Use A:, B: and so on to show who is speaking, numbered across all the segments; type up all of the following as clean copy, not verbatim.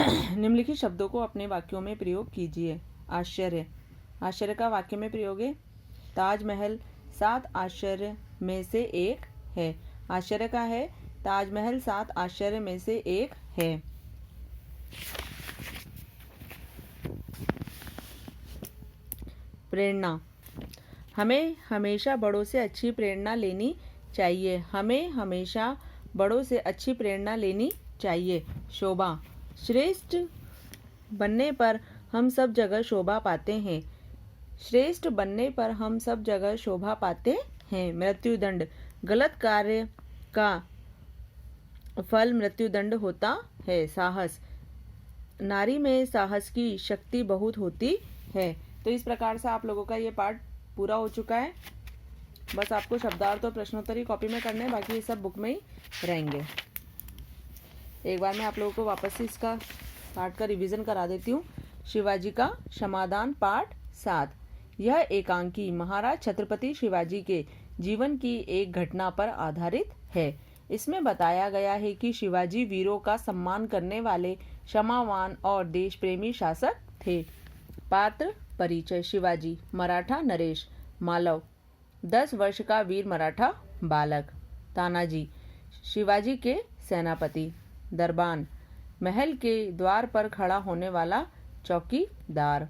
A: निम्नलिखित शब्दों को अपने वाक्यों में प्रयोग कीजिए। आश्चर्य, आश्चर्य का वाक्य में प्रयोग है ताजमहल 7 आश्चर्य में से एक है। आश्चर्य का है ताजमहल 7 आश्चर्य में से एक है। प्रेरणा, हमें हमेशा बड़ों से अच्छी प्रेरणा लेनी चाहिए। हमें हमेशा बड़ों से अच्छी प्रेरणा लेनी चाहिए। शोभा, श्रेष्ठ बनने पर हम सब जगह शोभा पाते हैं। श्रेष्ठ बनने पर हम सब जगह शोभा पाते हैं। मृत्युदंड, गलत कार्य का फल मृत्युदंड होता है। साहस, नारी में साहस की शक्ति बहुत होती है। तो इस प्रकार से आप लोगों का ये पाठ पूरा हो चुका है। बस आपको शब्दार्थ और प्रश्नोत्तरी कॉपी में करने हैं, बाकी ये सब बुक में ही रहेंगे। एक बार मैं आप लोगों को वापस से इसका पाठ का रिवीजन करा देती हूँ। शिवाजी का क्षमादान पाठ 7। यह एकांकी महाराज छत्रपति शिवाजी के जीवन की एक घटना पर आधारित है। इसमें बताया गया है कि शिवाजी वीरों का सम्मान करने वाले क्षमावान और देश प्रेमी शासक थे। पात्र परिचय, शिवाजी मराठा नरेश, मालव 10 वर्ष का वीर मराठा बालक। तानाजी शिवाजी के सेनापति। दरबान महल के द्वार पर खड़ा होने वाला चौकीदार।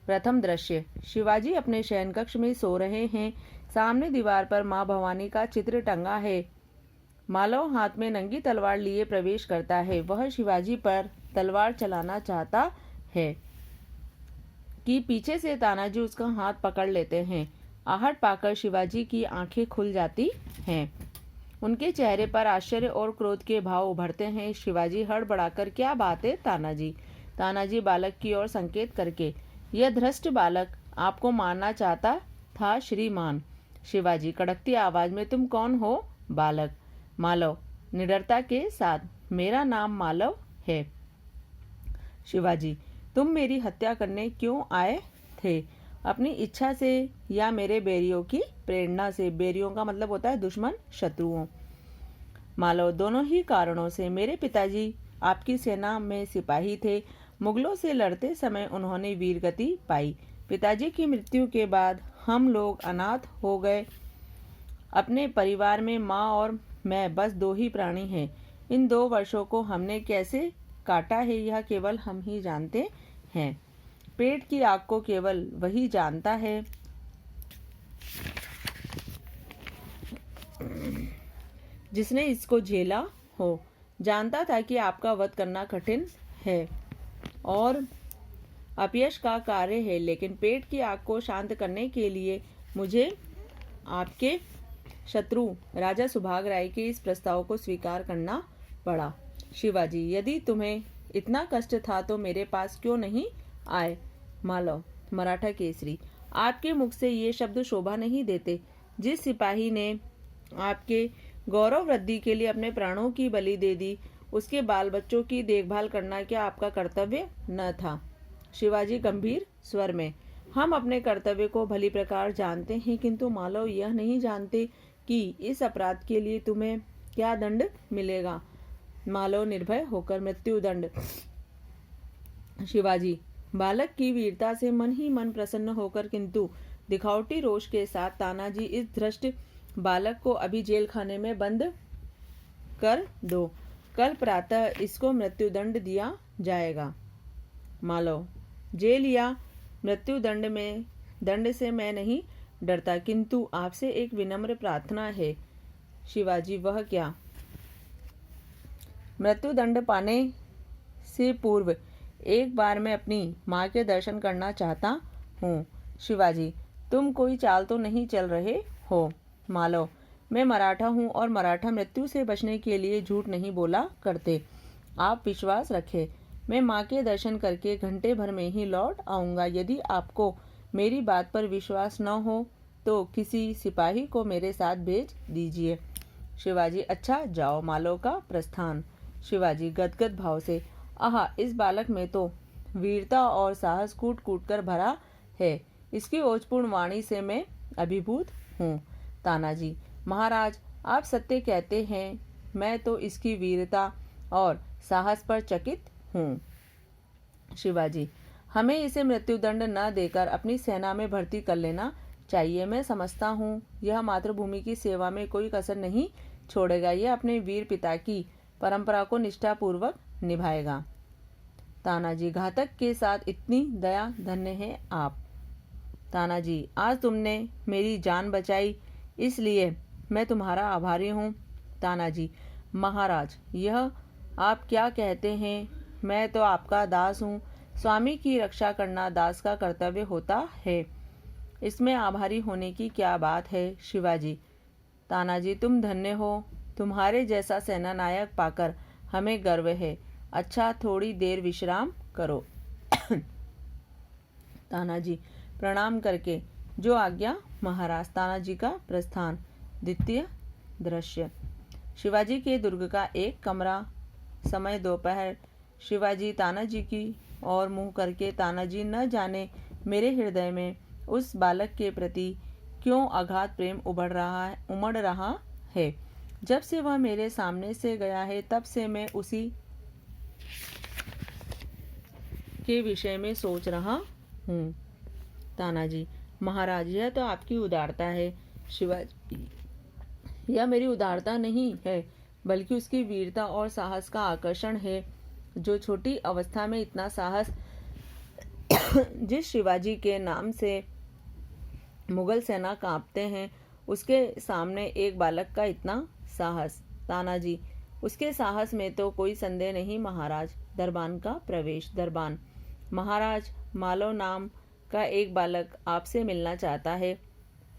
A: प्रथम दृश्य, शिवाजी अपने शयन कक्ष में सो रहे हैं। सामने दीवार पर मां भवानी का चित्र टंगा है। मालव हाथ में नंगी तलवार लिए प्रवेश करता है। वह शिवाजी पर तलवार चलाना चाहता है कि पीछे से तानाजी उसका हाथ पकड़ लेते हैं। आहट पाकर शिवाजी की आंखें खुल जाती हैं। उनके चेहरे पर आश्चर्य और क्रोध के भाव उभरते हैं। शिवाजी हड़बड़ाकर, क्या बात है तानाजी? तानाजी बालक की ओर संकेत करके, यह धृष्ट बालक आपको मारना चाहता था श्रीमान। शिवाजी कड़कती आवाज में, तुम कौन हो? बालक मालव निडरता के साथ, मेरा नाम मालव है। शिवाजी, तुम मेरी हत्या करने क्यों आए थे? अपनी इच्छा से या मेरे बैरियों की प्रेरणा से? बैरियों का मतलब होता है दुश्मन, शत्रुओं। मालव, दोनों ही कारणों से। मेरे पिताजी आपकी सेना में सिपाही थे। मुगलों से लड़ते समय उन्होंने वीरगति पाई। पिताजी की मृत्यु के बाद हम लोग अनाथ हो गए। अपने परिवार में माँ और मैं बस 2 ही प्राणी हैं। इन 2 वर्षों को हमने कैसे काटा है यह केवल हम ही जानते हैं। पेट की आग को केवल वही जानता है जिसने इसको झेला हो। जानता था कि आपका वध करना कठिन है और अपयश का कार्य है, लेकिन पेट की आग को शांत करने के लिए मुझे आपके शत्रु राजा सुभाग राय के इस प्रस्ताव को स्वीकार करना पड़ा। शिवाजी, यदि तुम्हें इतना कष्ट था तो मेरे पास क्यों नहीं आए? मालव मराठा केसरी, आपके मुख से ये शब्द शोभा नहीं देते। जिस सिपाही ने आपके गौरव वृद्धि के लिए अपने प्राणों की बलि दे दी, उसके बाल बच्चों की देखभाल करना क्या आपका कर्तव्य न था? शिवाजी गंभीर स्वर में, हम अपने कर्तव्य को भली प्रकार जानते हैं, किंतु मालव यह नहीं जानते कि इस अपराध के लिए तुम्हें क्या दंड मिलेगा। मालव निर्भय होकर, मृत्युदंड। शिवाजी, बालक की वीरता से मन ही मन प्रसन्न होकर किंतु दिखावटी रोष के साथ, तानाजी, इस धृष्ट बालक को अभी जेल खाने में बंद कर दो। कल प्रातः इसको मृत्युदंड दिया जाएगा। मालव, जेल या दंड से मैं नहीं डरता, किंतु आपसे एक विनम्र प्रार्थना है। शिवाजी, वह क्या? मृत्युदंड पाने से पूर्व एक बार मैं अपनी माँ के दर्शन करना चाहता हूँ। शिवाजी, तुम कोई चाल तो नहीं चल रहे हो? मालव, मैं मराठा हूँ और मराठा मृत्यु से बचने के लिए झूठ नहीं बोला करते। आप विश्वास रखें, मैं माँ के दर्शन करके घंटे भर में ही लौट आऊँगा। यदि आपको मेरी बात पर विश्वास न हो तो किसी सिपाही को मेरे साथ भेज दीजिए। शिवाजी, अच्छा जाओ। मालव का प्रस्थान। शिवाजी गदगद भाव से, आहा, इस बालक में तो वीरता और साहस कूट कूट कर भरा है। इसकी ओजपूर्ण वाणी से मैं अभिभूत हूँ। तानाजी, महाराज, आप सत्य कहते हैं। मैं तो इसकी वीरता और साहस पर चकित हूँ। शिवाजी, हमें इसे मृत्युदंड न देकर अपनी सेना में भर्ती कर लेना चाहिए। मैं समझता हूँ यह मातृभूमि की सेवा में कोई कसर नहीं छोड़ेगा। यह अपने वीर पिता की परंपरा को निष्ठापूर्वक निभाएगा। तानाजी, घातक के साथ इतनी दया, धन्य है आप। तानाजी, आज तुमने मेरी जान बचाई, इसलिए मैं तुम्हारा आभारी हूँ। तानाजी, महाराज, यह आप क्या कहते हैं? मैं तो आपका दास हूँ। स्वामी की रक्षा करना दास का कर्तव्य होता है, इसमें आभारी होने की क्या बात है। शिवाजी, तानाजी, तुम धन्य हो। तुम्हारे जैसा सेनानायक पाकर हमें गर्व है। अच्छा, थोड़ी देर विश्राम करो। तानाजी प्रणाम करके, जो आज्ञा महाराज। तानाजी का प्रस्थान। द्वितीय दृश्य। शिवाजी के दुर्ग का एक कमरा। समय दोपहर। शिवाजी तानाजी की ओर मुंह करके, तानाजी, न जाने मेरे हृदय में उस बालक के प्रति क्यों अगाध प्रेम उमड़ रहा है। जब से वह मेरे सामने से गया है, तब से मैं उसी के विषय में सोच रहा हूँ। तानाजी, महाराज, यह तो आपकी उदारता है। शिवाजी, यह मेरी उदारता नहीं है, बल्कि उसकी वीरता और साहस का आकर्षण है। जो छोटी अवस्था में इतना साहस, जिस शिवाजी के नाम से मुगल सेना कांपते हैं, उसके सामने एक बालक का इतना साहस। तानाजी, उसके साहस में तो कोई संदेह नहीं महाराज। दरबान का प्रवेश। दरबान, महाराज, मालव नाम का एक बालक आपसे मिलना चाहता है।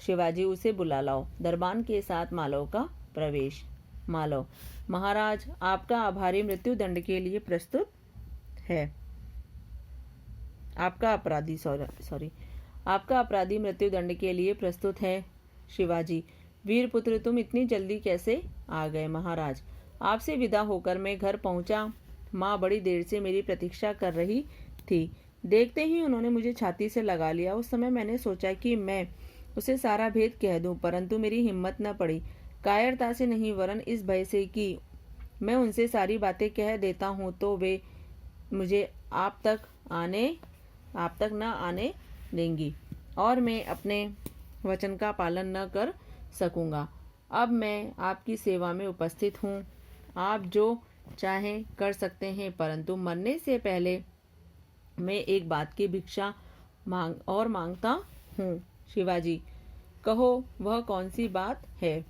A: शिवाजी, उसे बुला लाओ। दरबान के साथ मालव का प्रवेश। मालव, महाराज, आपका आभारी मृत्युदंड के लिए प्रस्तुत है। आपका अपराधी मृत्युदंड के लिए प्रस्तुत है। शिवाजी, वीरपुत्र, तुम इतनी जल्दी कैसे आ गए? महाराज, आपसे विदा होकर मैं घर पहुंचा। माँ बड़ी देर से मेरी प्रतीक्षा कर रही थी। देखते ही उन्होंने मुझे छाती से लगा लिया। उस समय मैंने सोचा कि मैं उसे सारा भेद कह दूं, परंतु मेरी हिम्मत न पड़ी। कायरता से नहीं, वरन इस भय से कि मैं उनसे सारी बातें कह देता हूँ तो वे मुझे आप तक न आने देंगी और मैं अपने वचन का पालन न कर सकूँगा। अब मैं आपकी सेवा में उपस्थित हूँ। आप जो चाहें कर सकते हैं, परंतु मरने से पहले मैं एक बात की भिक्षा मांगता हूँ। शिवाजी, कहो, वह कौन सी बात है?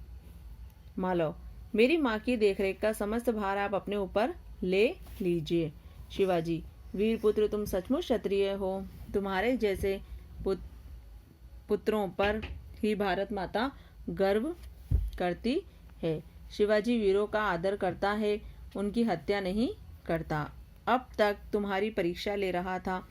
A: मालव, मेरी माँ की देखरेख का समस्त भार आप अपने ऊपर ले लीजिए। शिवाजी, वीरपुत्र, तुम सचमुच क्षत्रिय हो। तुम्हारे जैसे पुत्रों पर ही भारत माता गर्व करती है। शिवाजी वीरों का आदर करता है, उनकी हत्या नहीं करता। अब तक तुम्हारी परीक्षा ले रहा था।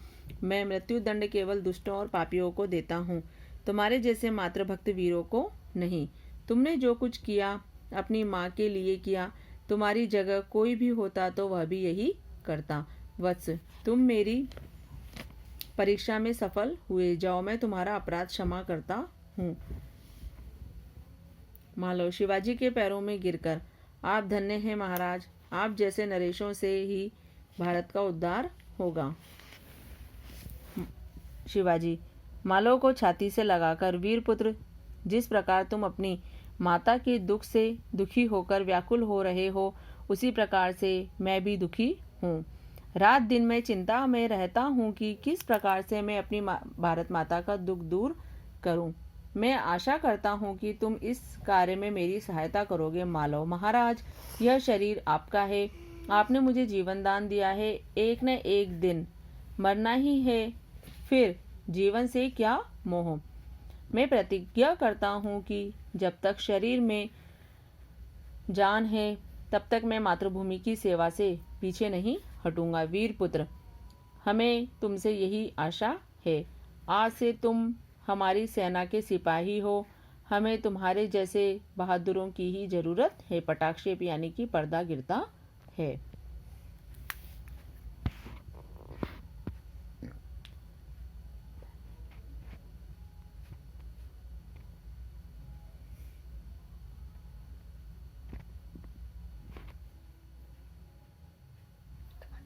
A: मैं मृत्युदंड केवल दुष्टों और पापियों को देता हूँ, तुम्हारे जैसे मातृभक्त वीरों को नहीं। तुमने जो कुछ किया अपनी माँ के लिए किया। तुम्हारी जगह कोई भी होता तो वह भी यही करता। वत्स, तुम मेरी परीक्षा में सफल हुए। जाओ, मैं तुम्हारा अपराध क्षमा करता हूँ। मालव, शिवाजी के पैरों में गिरकर, आप धन्य हैं महाराज। आप जैसे नरेशों से ही भारत का उद्धार होगा। शिवाजी, मालव को छाती से लगाकर, वीरपुत्र, जिस प्रकार तुम अपनी माता के दुख से दुखी होकर व्याकुल हो रहे हो, उसी प्रकार से मैं भी दुखी हूँ। रात दिन मैं चिंता में रहता हूँ कि किस प्रकार से मैं अपनी भारत माता का दुख दूर करूँ। मैं आशा करता हूँ कि तुम इस कार्य में मेरी सहायता करोगे। मालव, महाराज, यह शरीर आपका है। आपने मुझे जीवन दान दिया है। एक न एक दिन मरना ही है, फिर जीवन से क्या मोह। मैं प्रतिज्ञा करता हूँ कि जब तक शरीर में जान है, तब तक मैं मातृभूमि की सेवा से पीछे नहीं हटूंगा। वीरपुत्र, हमें तुमसे यही आशा है। आज से तुम हमारी सेना के सिपाही हो। हमें तुम्हारे जैसे बहादुरों की ही जरूरत है। पटाक्षेप यानी कि पर्दा गिरता है।